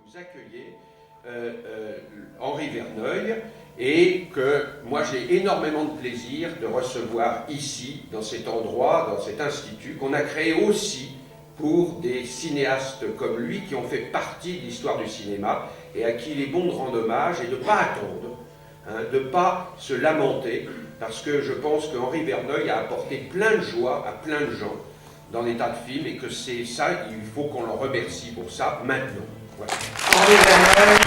vous accueillez Henri Verneuil et que moi j'ai énormément de plaisir de recevoir ici, dans cet endroit, dans cet institut qu'on a créé aussi pour des cinéastes comme lui qui ont fait partie de l'histoire du cinéma et à qui il est bon de rendre hommage et de ne pas attendre, de ne pas se lamenter, parce que je pense que Henri Verneuil a apporté plein de joie à plein de gens dans les tas de films et que c'est ça, il faut qu'on le remercie pour ça maintenant. Voilà. Henri Verneuil.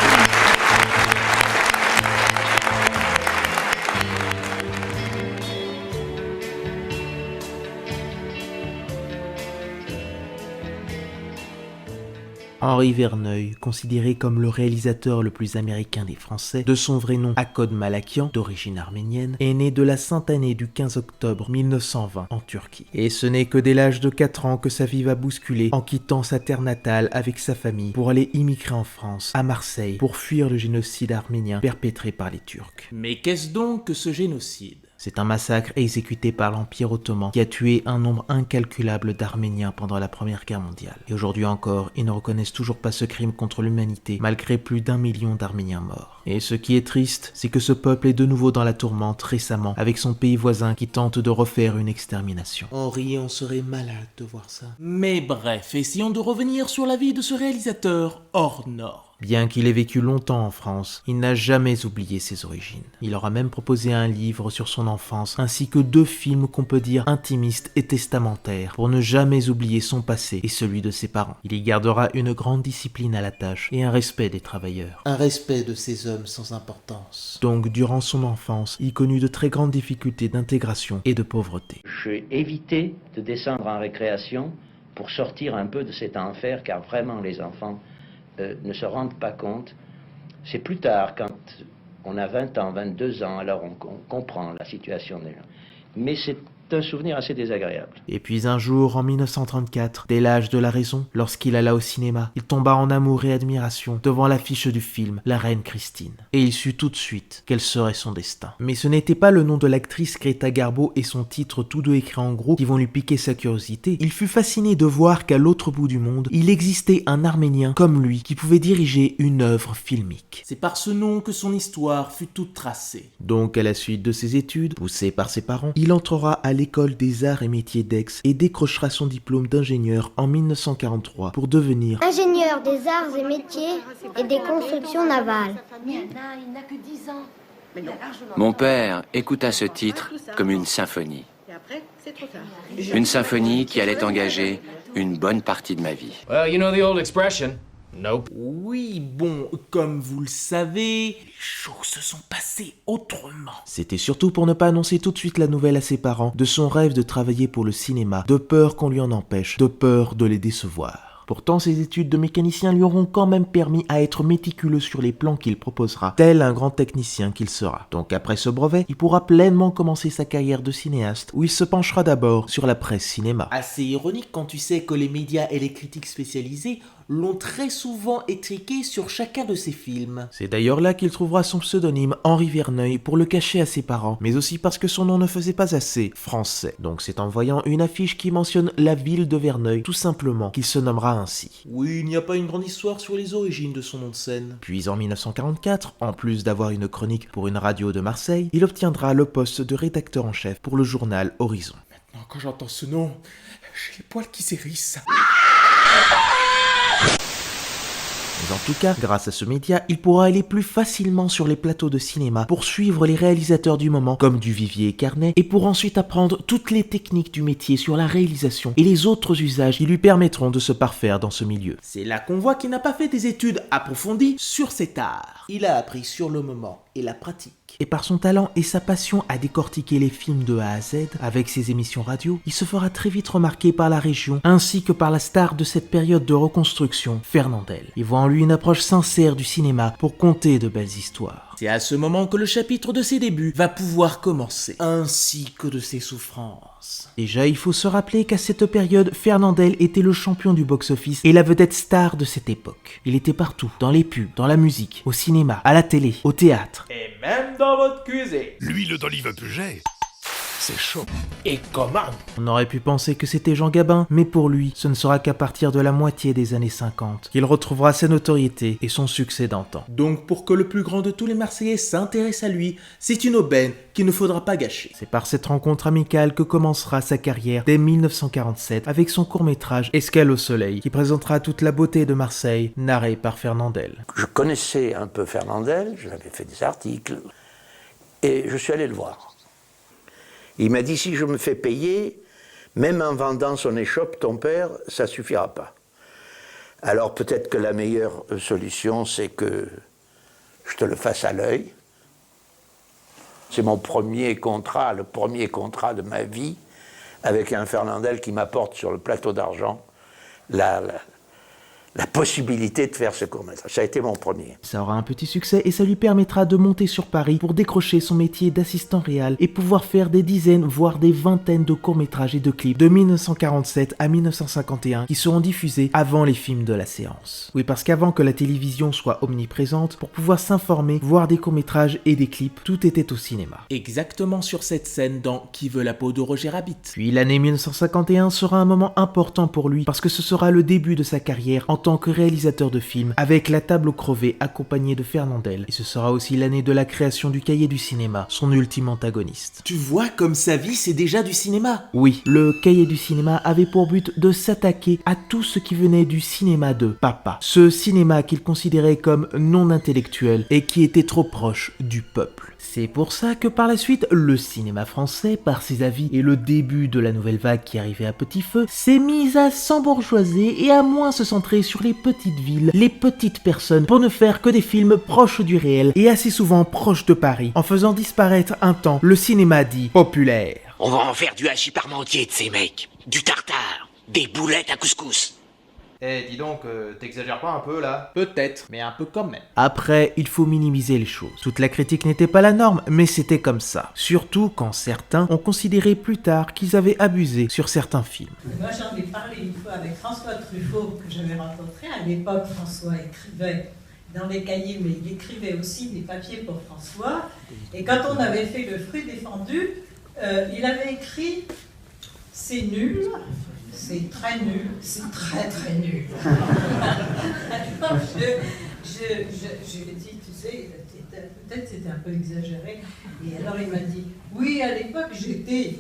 Henri Verneuil, considéré comme le réalisateur le plus américain des Français, de son vrai nom Akod Malakian, d'origine arménienne, est né de la sainte année du 15 octobre 1920 en Turquie. Et ce n'est que dès l'âge de 4 ans que sa vie va bousculer en quittant sa terre natale avec sa famille pour aller immigrer en France, à Marseille, pour fuir le génocide arménien perpétré par les Turcs. Mais qu'est-ce donc que ce génocide ? C'est un massacre exécuté par l'Empire ottoman qui a tué un nombre incalculable d'Arméniens pendant la Première Guerre mondiale. Et aujourd'hui encore, ils ne reconnaissent toujours pas ce crime contre l'humanité, malgré plus d'1 million d'Arméniens morts. Et ce qui est triste, c'est que ce peuple est de nouveau dans la tourmente récemment, avec son pays voisin qui tente de refaire une extermination. Henri, on serait malade de voir ça. Mais bref, essayons de revenir sur la vie de ce réalisateur hors norme. Bien qu'il ait vécu longtemps en France, il n'a jamais oublié ses origines. Il aura même proposé un livre sur son enfance, ainsi que 2 films qu'on peut dire intimistes et testamentaires, pour ne jamais oublier son passé et celui de ses parents. Il y gardera une grande discipline à la tâche et un respect des travailleurs. Un respect de ces hommes sans importance. Donc, durant son enfance, il connut de très grandes difficultés d'intégration et de pauvreté. J'ai évité de descendre en récréation pour sortir un peu de cet enfer, car vraiment les enfants ne se rendent pas compte. C'est plus tard, quand on a 20 ans, 22 ans, alors on comprend la situation des gens. Mais c'est un souvenir assez désagréable. Et puis un jour, en 1934, dès l'âge de la raison, lorsqu'il alla au cinéma, il tomba en amour et admiration devant l'affiche du film La Reine Christine. Et il sut tout de suite quel serait son destin. Mais ce n'était pas le nom de l'actrice Greta Garbo et son titre tous deux écrit en gros qui vont lui piquer sa curiosité. Il fut fasciné de voir qu'à l'autre bout du monde, il existait un Arménien comme lui qui pouvait diriger une œuvre filmique. C'est par ce nom que son histoire fut toute tracée. Donc à la suite de ses études, poussé par ses parents, il entrera à l'école des arts et métiers d'Aix et décrochera son diplôme d'ingénieur en 1943 pour devenir ingénieur des arts et métiers et des constructions navales. Mon père écouta ce titre comme une symphonie. Une symphonie qui allait engager une bonne partie de ma vie. Well, you know the old expression. Nope. Oui, bon, comme vous le savez, les choses se sont passées autrement. C'était surtout pour ne pas annoncer tout de suite la nouvelle à ses parents de son rêve de travailler pour le cinéma, de peur qu'on lui en empêche, de peur de les décevoir. Pourtant, ses études de mécanicien lui auront quand même permis à être méticuleux sur les plans qu'il proposera, tel un grand technicien qu'il sera. Donc après ce brevet, il pourra pleinement commencer sa carrière de cinéaste, où il se penchera d'abord sur la presse cinéma. Assez ironique quand tu sais que les médias et les critiques spécialisés l'ont très souvent étriqué sur chacun de ses films. C'est d'ailleurs là qu'il trouvera son pseudonyme Henri Verneuil pour le cacher à ses parents, mais aussi parce que son nom ne faisait pas assez français. Donc c'est en voyant une affiche qui mentionne la ville de Verneuil, tout simplement, qu'il se nommera ainsi. Oui, il n'y a pas une grande histoire sur les origines de son nom de scène. Puis en 1944, en plus d'avoir une chronique pour une radio de Marseille, il obtiendra le poste de rédacteur en chef pour le journal Horizon. Maintenant, quand j'entends ce nom, j'ai les poils qui s'hérissent. Mais en tout cas, grâce à ce média, il pourra aller plus facilement sur les plateaux de cinéma pour suivre les réalisateurs du moment, comme Duvivier et Carnet, et pour ensuite apprendre toutes les techniques du métier sur la réalisation et les autres usages qui lui permettront de se parfaire dans ce milieu. C'est là qu'on voit qu'il n'a pas fait des études approfondies sur cet art. Il a appris sur le moment et la pratique. Et par son talent et sa passion à décortiquer les films de A à Z, avec ses émissions radio, il se fera très vite remarquer par la région, ainsi que par la star de cette période de reconstruction, Fernandel. Il voit en lui une approche sincère du cinéma pour conter de belles histoires. C'est à ce moment que le chapitre de ses débuts va pouvoir commencer, ainsi que de ses souffrances. Déjà, il faut se rappeler qu'à cette période, Fernandel était le champion du box-office et la vedette star de cette époque. Il était partout, dans les pubs, dans la musique, au cinéma, à la télé, au théâtre. Et même dans votre cuisine. L'huile d'olive Puget. c'est chaud. Et comment? On aurait pu penser que c'était Jean Gabin, mais pour lui, ce ne sera qu'à partir de la moitié des années 50 qu'il retrouvera sa notoriété et son succès d'antan. Donc pour que le plus grand de tous les Marseillais s'intéresse à lui, c'est une aubaine qu'il ne faudra pas gâcher. C'est par cette rencontre amicale que commencera sa carrière dès 1947 avec son court-métrage Escale au soleil, qui présentera toute la beauté de Marseille, narré par Fernandel. Je connaissais un peu Fernandel, je l'avais fait des articles, et je suis allé le voir. Il m'a dit, si je me fais payer, même en vendant son échoppe, ton père, ça suffira pas. Alors peut-être que la meilleure solution, c'est que je te le fasse à l'œil. C'est mon premier contrat, le premier contrat de ma vie, avec un Fernandel qui m'apporte sur le plateau d'argent la possibilité de faire ce court-métrage. Ça a été mon premier. Ça aura un petit succès et ça lui permettra de monter sur Paris pour décrocher son métier d'assistant réal et pouvoir faire des dizaines, voire des vingtaines de courts-métrages et de clips de 1947 à 1951 qui seront diffusés avant les films de la séance. Oui, parce qu'avant que la télévision soit omniprésente, pour pouvoir s'informer, voir des courts-métrages et des clips, tout était au cinéma. Exactement sur cette scène dans Qui veut la peau de Roger Rabbit. Puis l'année 1951 sera un moment important pour lui parce que ce sera le début de sa carrière en tant que réalisateur de films avec La table aux crevets accompagné de Fernandel, et ce sera aussi l'année de la création du Cahier du cinéma, son ultime antagoniste. Tu vois comme sa vie c'est déjà du cinéma. Oui, le Cahier du cinéma avait pour but de s'attaquer à tout ce qui venait du cinéma de papa, ce cinéma qu'il considérait comme non intellectuel et qui était trop proche du peuple. C'est pour ça que par la suite, le cinéma français, par ses avis et le début de la nouvelle vague qui arrivait à petit feu, s'est mis à s'embourgeoiser et à moins se centrer sur les petites villes, les petites personnes, pour ne faire que des films proches du réel et assez souvent proches de Paris, en faisant disparaître un temps le cinéma dit populaire. On va en faire du hachis parmentier de ces mecs, du tartare, des boulettes à couscous. Eh, dis donc, t'exagères pas un peu là? Peut-être, mais un peu quand même. Après, il faut minimiser les choses. Toute la critique n'était pas la norme, mais c'était comme ça. Surtout quand certains ont considéré plus tard qu'ils avaient abusé sur certains films. Moi j'en ai parlé une fois avec François Truffaut, que j'avais rencontré. À l'époque, François écrivait dans les cahiers, mais il écrivait aussi des papiers pour François. Et quand on avait fait Le fruit défendu, il avait écrit « C'est nul ». C'est très nul, c'est très très nul. Alors je lui ai dit, tu sais, peut-être c'était un peu exagéré. Et alors il m'a dit, oui, à l'époque j'étais,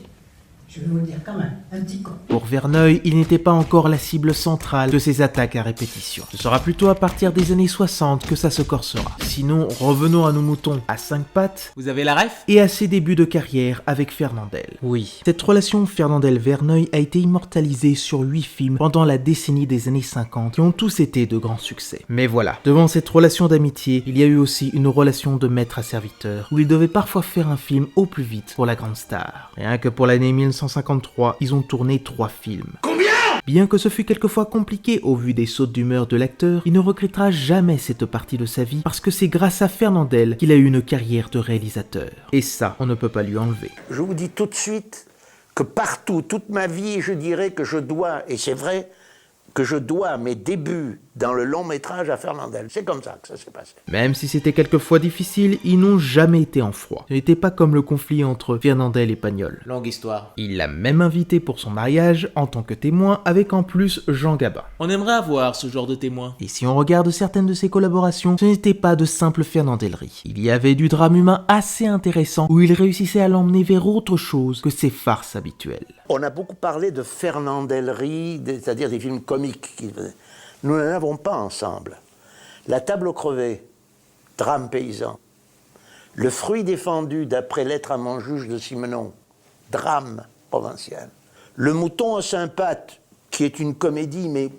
je vais vous le dire quand même, un petit con. Pour Verneuil, il n'était pas encore la cible centrale de ces attaques à répétition. Ce sera plutôt à partir des années 60 que ça se corsera. Sinon, revenons à nos moutons à 5 pattes. Vous avez la ref? Et à ses débuts de carrière avec Fernandel. Oui, cette relation Fernandel-Verneuil a été immortalisée sur 8 films pendant la décennie des années 50 qui ont tous été de grands succès. Mais voilà, devant cette relation d'amitié, il y a eu aussi une relation de maître à serviteur où il devait parfois faire un film au plus vite pour la grande star. Rien que pour l'année 1953, ils ont tourné 3 films. Combien? Bien que ce fût quelquefois compliqué au vu des sautes d'humeur de l'acteur, il ne regrettera jamais cette partie de sa vie parce que c'est grâce à Fernandel qu'il a eu une carrière de réalisateur. Et ça, on ne peut pas lui enlever. Je vous dis tout de suite que partout, toute ma vie, je dirais que je dois, et c'est vrai, que je dois mes débuts dans le long métrage à Fernandel. C'est comme ça que ça s'est passé. Même si c'était quelquefois difficile, ils n'ont jamais été en froid. Ce n'était pas comme le conflit entre Fernandel et Pagnol. Longue histoire. Il l'a même invité pour son mariage en tant que témoin avec en plus Jean Gabin. On aimerait avoir ce genre de témoin. Et si on regarde certaines de ses collaborations, ce n'était pas de simple fernandelerie. Il y avait du drame humain assez intéressant où il réussissait à l'emmener vers autre chose que ses farces habituelles. On a beaucoup parlé de fernandelerie, c'est-à-dire des films comiques. Nous n'en avons pas ensemble. La table aux crevets, drame paysan. Le fruit défendu d'après lettre à mon juge de Simenon, drame provincial. Le mouton aux Saint-Pattes, qui est une comédie, mais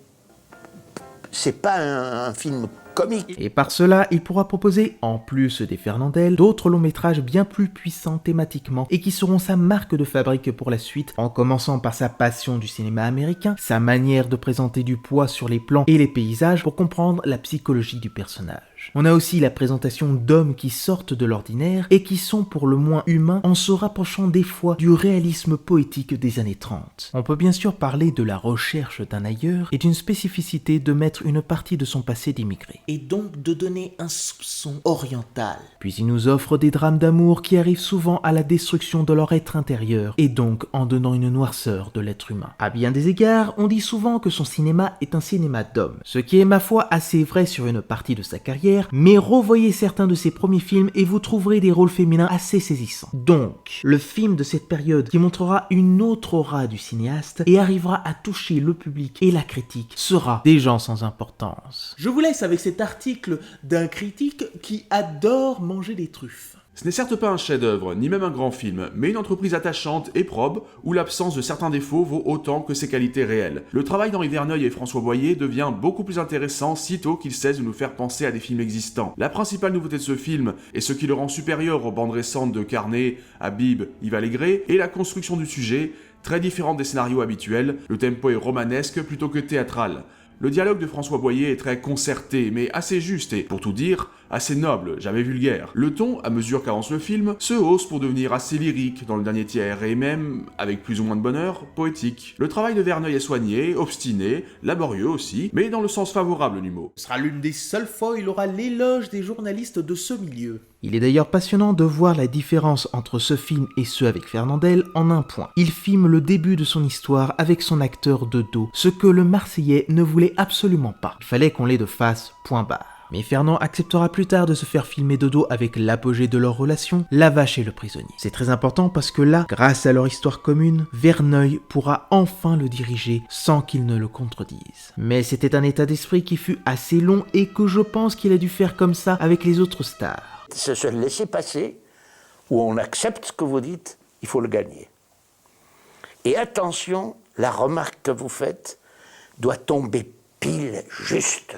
c'est pas un film comique. Et par cela, il pourra proposer, en plus des Fernandel, d'autres longs métrages bien plus puissants thématiquement et qui seront sa marque de fabrique pour la suite, en commençant par sa passion du cinéma américain, sa manière de présenter du poids sur les plans et les paysages pour comprendre la psychologie du personnage. On a aussi la présentation d'hommes qui sortent de l'ordinaire et qui sont pour le moins humains en se rapprochant des fois du réalisme poétique des années 30. On peut bien sûr parler de la recherche d'un ailleurs et d'une spécificité de mettre une partie de son passé d'immigré. et donc de donner un soupçon oriental. Puis il nous offre des drames d'amour qui arrivent souvent à la destruction de leur être intérieur, et donc en donnant une noirceur de l'être humain. À bien des égards, on dit souvent que son cinéma est un cinéma d'homme, ce qui est ma foi assez vrai sur une partie de sa carrière, mais revoyez certains de ses premiers films et vous trouverez des rôles féminins assez saisissants. Donc, le film de cette période qui montrera une autre aura du cinéaste et arrivera à toucher le public et la critique sera Des gens sans importance. Je vous laisse avec cet article d'un critique qui adore manger des truffes. Ce n'est certes pas un chef-d'œuvre, ni même un grand film, mais une entreprise attachante et probe, où l'absence de certains défauts vaut autant que ses qualités réelles. Le travail d'Henri Verneuil et François Boyer devient beaucoup plus intéressant sitôt qu'ils cessent de nous faire penser à des films existants. La principale nouveauté de ce film, et ce qui le rend supérieur aux bandes récentes de Carnet, Habib, Yves Allégret, est la construction du sujet, très différente des scénarios habituels. Le tempo est romanesque plutôt que théâtral. Le dialogue de François Boyer est très concerté, mais assez juste et, pour tout dire, assez noble, jamais vulgaire. Le ton, à mesure qu'avance le film, se hausse pour devenir assez lyrique dans le dernier tiers, et même, avec plus ou moins de bonheur, poétique. Le travail de Verneuil est soigné, obstiné, laborieux aussi, mais dans le sens favorable du mot. Ce sera l'une des seules fois où il aura l'éloge des journalistes de ce milieu. Il est d'ailleurs passionnant de voir la différence entre ce film et ceux avec Fernandel en un point. Il filme le début de son histoire avec son acteur de dos, ce que le Marseillais ne voulait absolument pas. Il fallait qu'on l'ait de face, point barre. Mais Fernand acceptera plus tard de se faire filmer de dos avec l'apogée de leur relation, La Vache et le Prisonnier. C'est très important parce que là, grâce à leur histoire commune, Verneuil pourra enfin le diriger sans qu'il ne le contredise. Mais c'était un état d'esprit qui fut assez long et que je pense qu'il a dû faire comme ça avec les autres stars. C'est se laisser passer, où on accepte ce que vous dites, il faut le gagner. Et attention, la remarque que vous faites doit tomber pile juste.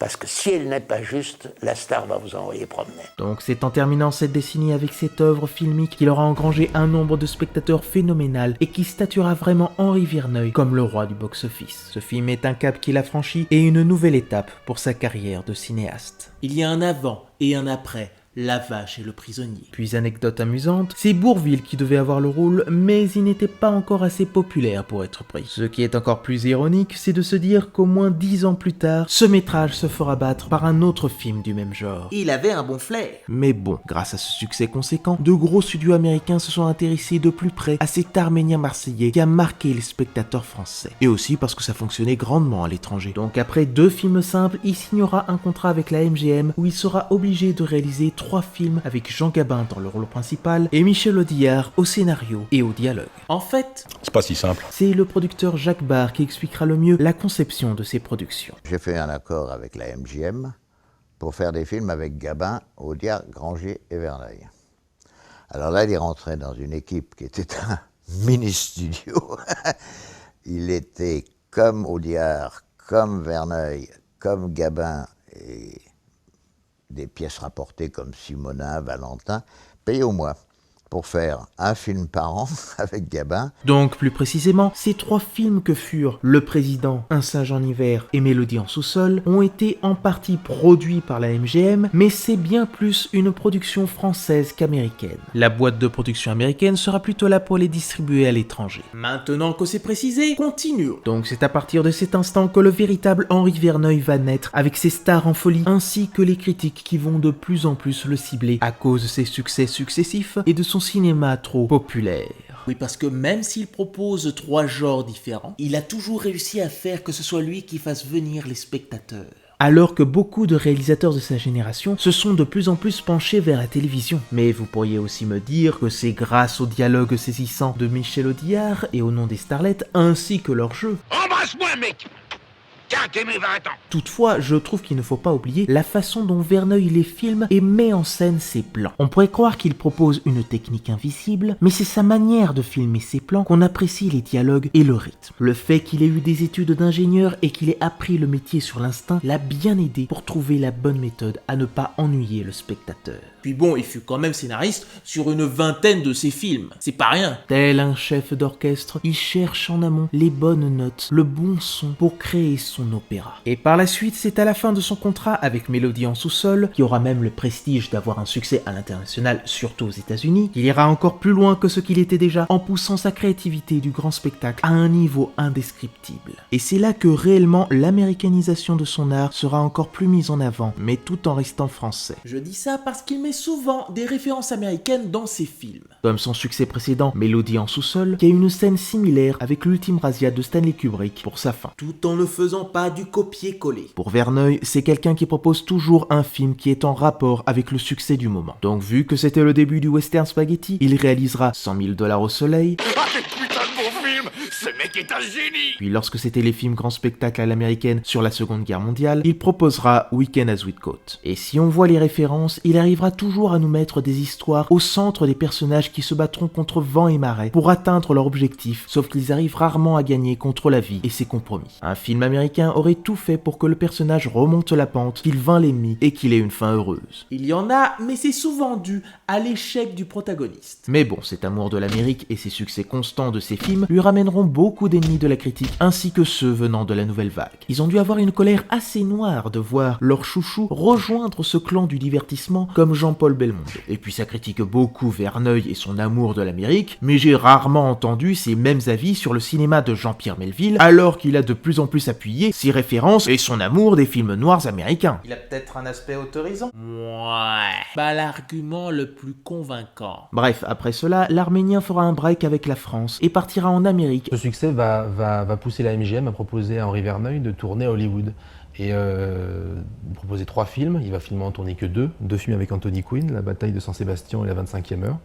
Parce que si elle n'est pas juste, la star va vous envoyer promener. Donc c'est en terminant cette décennie avec cette œuvre filmique qu'il aura engrangé un nombre de spectateurs phénoménal et qui statuera vraiment Henri Verneuil comme le roi du box-office. Ce film est un cap qu'il a franchi et une nouvelle étape pour sa carrière de cinéaste. Il y a un avant et un après. La Vache et le Prisonnier. Puis anecdote amusante, c'est Bourvil qui devait avoir le rôle, mais il n'était pas encore assez populaire pour être pris. Ce qui est encore plus ironique, c'est de se dire qu'au moins 10 ans plus tard, ce métrage se fera battre par un autre film du même genre. Il avait un bon flair. Mais bon, grâce à ce succès conséquent, de gros studios américains se sont intéressés de plus près à cet Arménien marseillais qui a marqué les spectateurs français. Et aussi parce que ça fonctionnait grandement à l'étranger. Donc après 2 films simples, il signera un contrat avec la MGM où il sera obligé de réaliser 3 films avec Jean Gabin dans le rôle principal et Michel Audiard au scénario et au dialogue. En fait, c'est pas si simple. C'est le producteur Jacques Barre qui expliquera le mieux la conception de ces productions. J'ai fait un accord avec la MGM pour faire des films avec Gabin, Audiard, Granger et Verneuil. Alors là, il est rentré dans une équipe qui était un mini-studio. Il était comme Audiard, comme Verneuil, comme Gabin et des pièces rapportées comme Simonin, Valentin, payés au mois pour faire un film par an avec Gabin. Donc plus précisément, ces 3 films que furent Le Président, Un singe en hiver et Mélodie en sous-sol ont été en partie produits par la MGM, mais c'est bien plus une production française qu'américaine. La boîte de production américaine sera plutôt là pour les distribuer à l'étranger. Maintenant que c'est précisé, continuons. Donc c'est à partir de cet instant que le véritable Henri Verneuil va naître, avec ses stars en folie, ainsi que les critiques qui vont de plus en plus le cibler à cause de ses succès successifs et de son cinéma trop populaire. Oui, parce que même s'il propose 3 genres différents, il a toujours réussi à faire que ce soit lui qui fasse venir les spectateurs. Alors que beaucoup de réalisateurs de sa génération se sont de plus en plus penchés vers la télévision. Mais vous pourriez aussi me dire que c'est grâce au dialogue saisissant de Michel Audiard et au nom des starlettes, ainsi que leur jeu. Embrasse-moi, mec! Toutefois, je trouve qu'il ne faut pas oublier la façon dont Verneuil les filme et met en scène ses plans. On pourrait croire qu'il propose une technique invisible, mais c'est sa manière de filmer ses plans qu'on apprécie les dialogues et le rythme. Le fait qu'il ait eu des études d'ingénieur et qu'il ait appris le métier sur l'instinct l'a bien aidé pour trouver la bonne méthode à ne pas ennuyer le spectateur. Puis bon, il fut quand même scénariste sur une vingtaine de ses films. C'est pas rien. Tel un chef d'orchestre, il cherche en amont les bonnes notes, le bon son pour créer son opéra. Et par la suite, c'est à la fin de son contrat avec Mélodie en sous-sol, qui aura même le prestige d'avoir un succès à l'international, surtout aux États-Unis, qu'il ira encore plus loin que ce qu'il était déjà en poussant sa créativité du grand spectacle à un niveau indescriptible. Et c'est là que réellement l'américanisation de son art sera encore plus mise en avant, mais tout en restant français. Je dis ça parce qu'il met souvent des références américaines dans ses films. Comme son succès précédent, Mélodie en sous-sol, qui a une scène similaire avec l'ultime razzia de Stanley Kubrick pour sa fin. Tout en ne faisant pas du copier-coller. Pour Verneuil, c'est quelqu'un qui propose toujours un film qui est en rapport avec le succès du moment. Donc vu que c'était le début du western spaghetti, il réalisera 100 000 $ au soleil. Ah, quel putain de bon film! Ce mec est un génie! Puis lorsque c'était les films grand spectacle à l'américaine sur la Seconde Guerre mondiale, il proposera Weekend à Whitcote. Et si on voit les références, il arrivera toujours à nous mettre des histoires au centre des personnages qui se battront contre vent et marée pour atteindre leur objectif, sauf qu'ils arrivent rarement à gagner contre la vie et ses compromis. Un film américain aurait tout fait pour que le personnage remonte la pente, qu'il vainc l'ennemi et qu'il ait une fin heureuse. Il y en a, mais c'est souvent dû à l'échec du protagoniste. Mais bon, cet amour de l'Amérique et ses succès constants de ses films lui ramèneront beaucoup d'ennemis de la critique, ainsi que ceux venant de la nouvelle vague. Ils ont dû avoir une colère assez noire de voir leur chouchou rejoindre ce clan du divertissement comme Jean-Paul Belmondo. Et puis ça critique beaucoup Verneuil et son amour de l'Amérique, mais j'ai rarement entendu ces mêmes avis sur le cinéma de Jean-Pierre Melville, alors qu'il a de plus en plus appuyé ses références et son amour des films noirs américains. Il a peut-être un aspect autorisant. Ouais. Bah l'argument le plus convaincant. Bref, après cela, l'Arménien fera un break avec la France et partira en Amérique. Ce succès va pousser la MGM à proposer à Henri Verneuil de tourner à Hollywood. Et proposer 3 films, il va finalement en tourner que 2 films avec Anthony Quinn, La bataille de Saint-Sébastien et La 25e heure.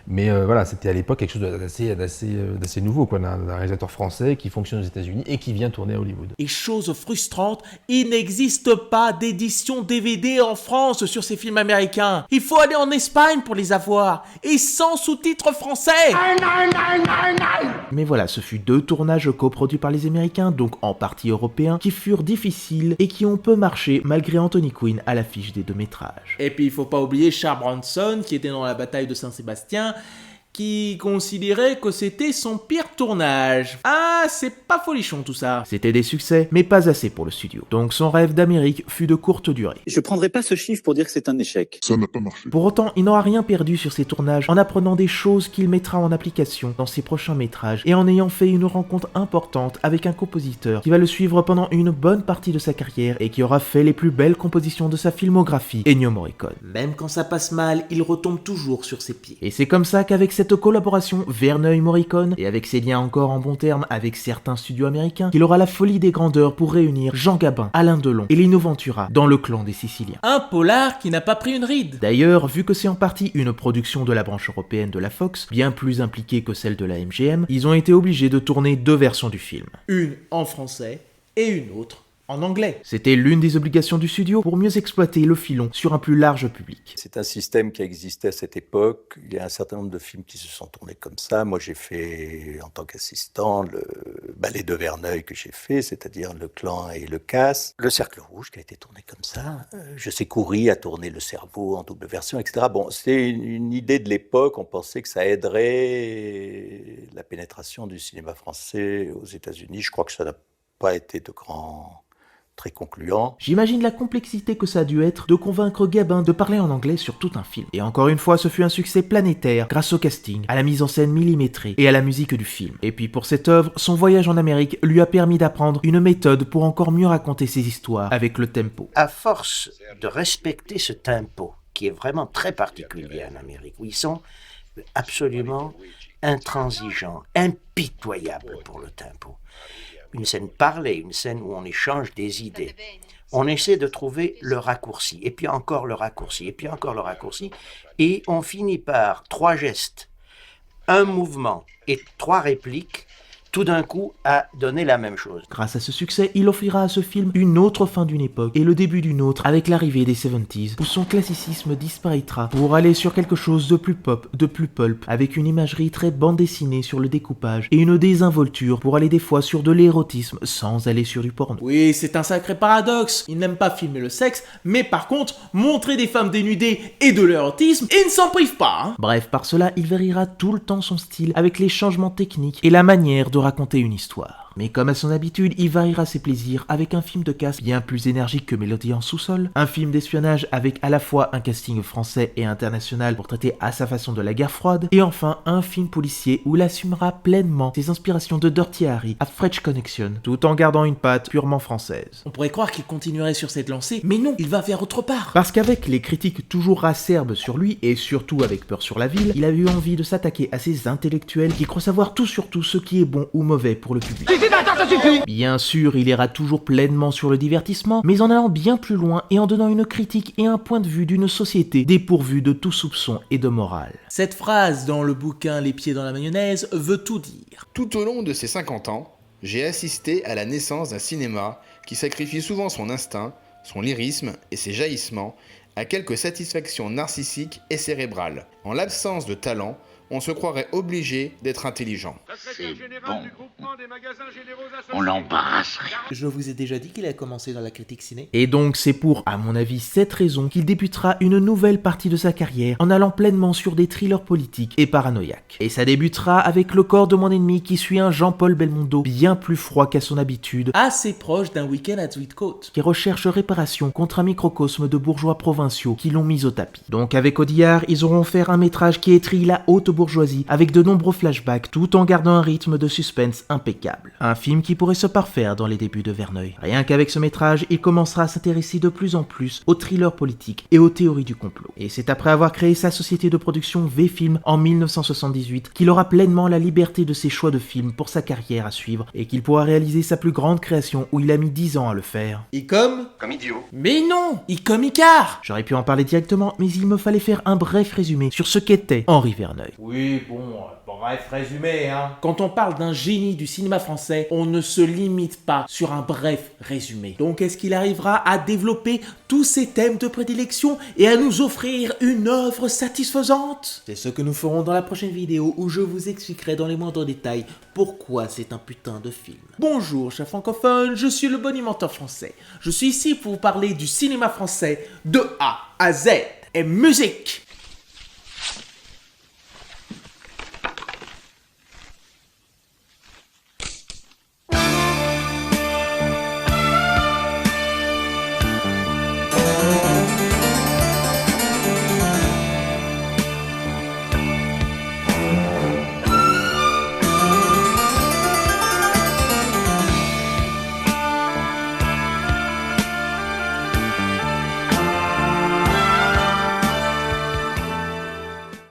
Mais voilà, c'était à l'époque quelque chose d'assez nouveau, quoi, d'un réalisateur français qui fonctionne aux États-Unis et qui vient tourner à Hollywood. Et chose frustrante, il n'existe pas d'édition DVD en France sur ces films américains. Il faut aller en Espagne pour les avoir, et sans sous-titres français. Mais voilà, ce fut 2 tournages coproduits par les Américains, donc en partie européens, qui furent difficiles et qui ont peu marché malgré Anthony Quinn à l'affiche des 2 métrages. Et puis il faut pas oublier Charles Bronson qui était dans La bataille de Saint-Sébastien, qui considérait que c'était son pire tournage. Ah, c'est pas folichon tout ça. C'était des succès, mais pas assez pour le studio. Donc son rêve d'Amérique fut de courte durée. Je prendrai pas ce chiffre pour dire que c'est un échec. Ça n'a pas marché. Pour autant, il n'aura rien perdu sur ses tournages en apprenant des choses qu'il mettra en application dans ses prochains métrages et en ayant fait une rencontre importante avec un compositeur qui va le suivre pendant une bonne partie de sa carrière et qui aura fait les plus belles compositions de sa filmographie, Ennio Morricone. Même quand ça passe mal, il retombe toujours sur ses pieds. Et c'est comme ça qu'avec cette collaboration Verneuil-Morricone, et avec ses liens encore en bons termes avec certains studios américains, qu'il aura la folie des grandeurs pour réunir Jean Gabin, Alain Delon et Lino Ventura dans le clan des Siciliens. Un polar qui n'a pas pris une ride. D'ailleurs, vu que c'est en partie une production de la branche européenne de la Fox, bien plus impliquée que celle de la MGM, ils ont été obligés de tourner 2 versions du film. Une en français et une autre en anglais. C'était l'une des obligations du studio pour mieux exploiter le filon sur un plus large public. C'est un système qui existait à cette époque. Il y a un certain nombre de films qui se sont tournés comme ça. Moi, j'ai fait, en tant qu'assistant, le ballet de Verneuil que j'ai fait, c'est-à-dire Le Clan et Le Casse. Le Cercle Rouge qui a été tourné comme ça. Je sais Coury a tourné Le Cerveau en double version, etc. Bon, c'était une idée de l'époque. On pensait que ça aiderait la pénétration du cinéma français aux États-Unis. Je crois que ça n'a pas été très concluant. J'imagine la complexité que ça a dû être de convaincre Gabin de parler en anglais sur tout un film. Et encore une fois, ce fut un succès planétaire grâce au casting, à la mise en scène millimétrée et à la musique du film. Et puis pour cette œuvre, son voyage en Amérique lui a permis d'apprendre une méthode pour encore mieux raconter ses histoires avec le tempo. À force de respecter ce tempo, qui est vraiment très particulier en Amérique, où ils sont absolument intransigeants, impitoyables pour le tempo. Une scène parlée, une scène où on échange des idées. On essaie de trouver le raccourci, et puis encore le raccourci, et puis encore le raccourci, et on finit par 3 gestes, un mouvement et 3 répliques tout d'un coup a donné la même chose. Grâce à ce succès, il offrira à ce film une autre fin d'une époque et le début d'une autre avec l'arrivée des 70s, où son classicisme disparaîtra pour aller sur quelque chose de plus pop, de plus pulp, avec une imagerie très bande dessinée sur le découpage et une désinvolture pour aller des fois sur de l'érotisme sans aller sur du porno. Oui, c'est un sacré paradoxe. Il n'aime pas filmer le sexe, mais par contre, montrer des femmes dénudées et de l'érotisme, il ne s'en prive pas. Hein. Bref, par cela, il variera tout le temps son style avec les changements techniques et la manière de raconter une histoire. Mais comme à son habitude, il variera ses plaisirs avec un film de casse bien plus énergique que Mélodie en sous-sol, un film d'espionnage avec à la fois un casting français et international pour traiter à sa façon de la guerre froide, et enfin un film policier où il assumera pleinement ses inspirations de Dirty Harry à French Connection, tout en gardant une patte purement française. On pourrait croire qu'il continuerait sur cette lancée, mais non, il va vers autre part. Parce qu'avec les critiques toujours acerbes sur lui, et surtout avec Peur sur la ville, il a eu envie de s'attaquer à ces intellectuels qui croient savoir tout sur tout ce qui est bon ou mauvais pour le public. Bien sûr, il ira toujours pleinement sur le divertissement, mais en allant bien plus loin et en donnant une critique et un point de vue d'une société dépourvue de tout soupçon et de morale. Cette phrase dans le bouquin Les pieds dans la mayonnaise veut tout dire. Tout au long de ces 50 ans, j'ai assisté à la naissance d'un cinéma qui sacrifie souvent son instinct, son lyrisme et ses jaillissements à quelques satisfactions narcissiques et cérébrales. En l'absence de talent, on se croirait obligé d'être intelligent. C'est bon. On l'embarrasserait. Je vous ai déjà dit qu'il a commencé dans la critique ciné. Et donc c'est pour, à mon avis, cette raison qu'il débutera une nouvelle partie de sa carrière en allant pleinement sur des thrillers politiques et paranoïaques. Et ça débutera avec Le corps de mon ennemi qui suit un Jean-Paul Belmondo bien plus froid qu'à son habitude, assez proche d'un week-end à Zuidcote, qui recherche réparation contre un microcosme de bourgeois provinciaux qui l'ont mis au tapis. Donc avec Audiard, ils auront fait un métrage qui étrille la haute bourgeoisie avec de nombreux flashbacks tout en gardant un rythme de suspense impeccable. Un film qui pourrait se parfaire dans les débuts de Verneuil. Rien qu'avec ce métrage, il commencera à s'intéresser de plus en plus aux thrillers politiques et aux théories du complot. Et c'est après avoir créé sa société de production V-Film en 1978 qu'il aura pleinement la liberté de ses choix de films pour sa carrière à suivre et qu'il pourra réaliser sa plus grande création où il a mis 10 ans à le faire. Comme idiot. Mais non, comme Icare. J'aurais pu en parler directement, mais il me fallait faire un bref résumé sur ce qu'était Henri Verneuil. Oui, bon, bref résumé, hein. Quand on parle d'un génie du cinéma français, on ne se limite pas sur un bref résumé. Donc est-ce qu'il arrivera à développer tous ses thèmes de prédilection et à nous offrir une œuvre satisfaisante? C'est ce que nous ferons dans la prochaine vidéo où je vous expliquerai dans les moindres détails pourquoi c'est un putain de film. Bonjour chers francophones, je suis le bonimenteur français. Je suis ici pour vous parler du cinéma français de A à Z. Et musique!